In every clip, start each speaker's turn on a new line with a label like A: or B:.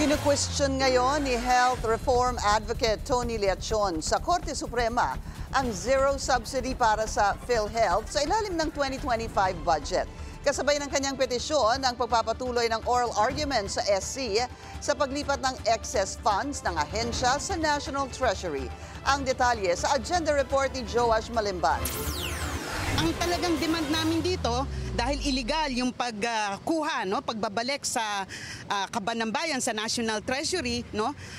A: Kinu-question ngayon ni Health Reform Advocate Tony Leachon sa Korte Suprema ang zero subsidy para sa PhilHealth sa ilalim ng 2025 budget. Kasabay ng kanyang petisyon ang pagpapatuloy ng oral argument sa SC sa paglipat ng excess funds ng ahensya sa National Treasury. Ang detalye sa agenda report ni Joash Malimban.
B: Ang talagang demand namin dito, dahil illegal yung pagkuha, pagbabalik sa kaban ng bayan sa National Treasury,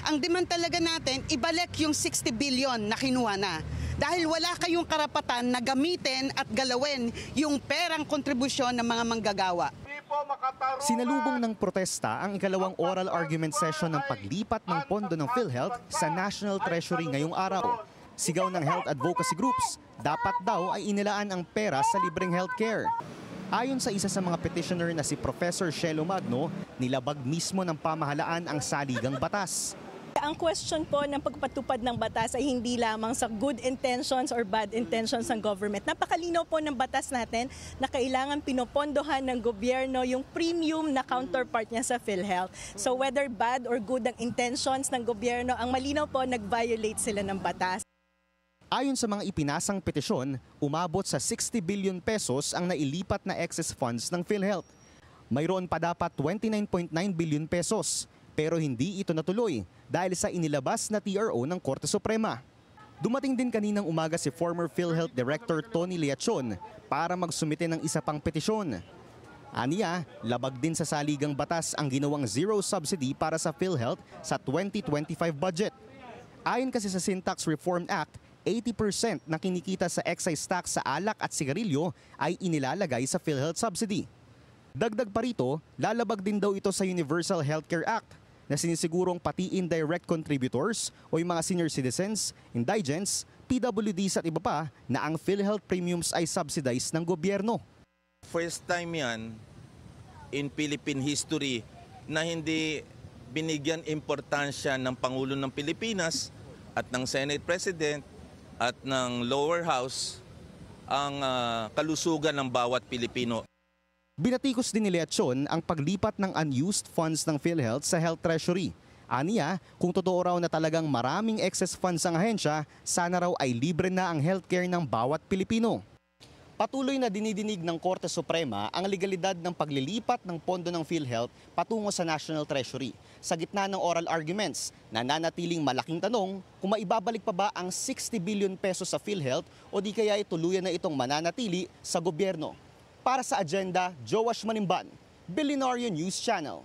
B: ang demand talaga natin, ibalik yung 60 billion na kinuha na. Dahil wala kayong karapatan na gamitin at galawin yung perang kontribusyon ng mga manggagawa.
C: Sinalubong ng protesta ang ikalawang oral argument session ng paglipat ng pondo ng PhilHealth sa National Treasury ngayong araw. Sigaw ng health advocacy groups, dapat daw ay inilaan ang pera sa libreng healthcare. Ayon sa isa sa mga petitioner na si Professor Shelo Magno, nilabag mismo ng pamahalaan ang saligang batas.
D: Ang question po ng pagpatupad ng batas ay hindi lamang sa good intentions or bad intentions ng government. Napakalinaw po ng batas natin na kailangan pinopondohan ng gobyerno yung premium na counterpart niya sa PhilHealth. So whether bad or good ang intentions ng gobyerno, ang malinaw po nag-violate sila ng batas.
C: Ayon sa mga ipinasang petisyon, umabot sa 60 billion pesos ang nailipat na excess funds ng PhilHealth. Mayroon pa dapat 29.9 billion pesos, pero hindi ito natuloy dahil sa inilabas na TRO ng Korte Suprema. Dumating din kaninang umaga si former PhilHealth Director Tony Leachon para magsumite ng isa pang petisyon. Aniya, labag din sa saligang batas ang ginawang zero subsidy para sa PhilHealth sa 2025 budget. Ayon kasi sa Syntax Reform Act, 80% na kinikita sa excise tax sa alak at sigarilyo ay inilalagay sa PhilHealth subsidy. Dagdag pa rito, lalabag din daw ito sa Universal Healthcare Act na sinisigurong pati indirect contributors o yung mga senior citizens, indigents, PWDs at iba pa na ang PhilHealth premiums ay subsidized ng gobyerno.
E: First time yan in Philippine history na hindi binigyan importansya ng Pangulo ng Pilipinas at ng Senate President at ng lower house ang kalusugan ng bawat Pilipino.
C: Binatikos din ni Leachon ang paglipat ng unused funds ng PhilHealth sa Health Treasury. Aniya, kung totoo raw na talagang maraming excess funds ang ahensya, sana raw ay libre na ang healthcare ng bawat Pilipino. Patuloy na dinidinig ng Korte Suprema ang legalidad ng paglilipat ng pondo ng PhilHealth patungo sa National Treasury. Sa gitna ng oral arguments, nananatiling malaking tanong kung maibabalik pa ba ang 60 billion pesos sa PhilHealth o di kaya tuluyan na itong mananatili sa gobyerno. Para sa agenda, Joash Manimban, Billionaire News Channel.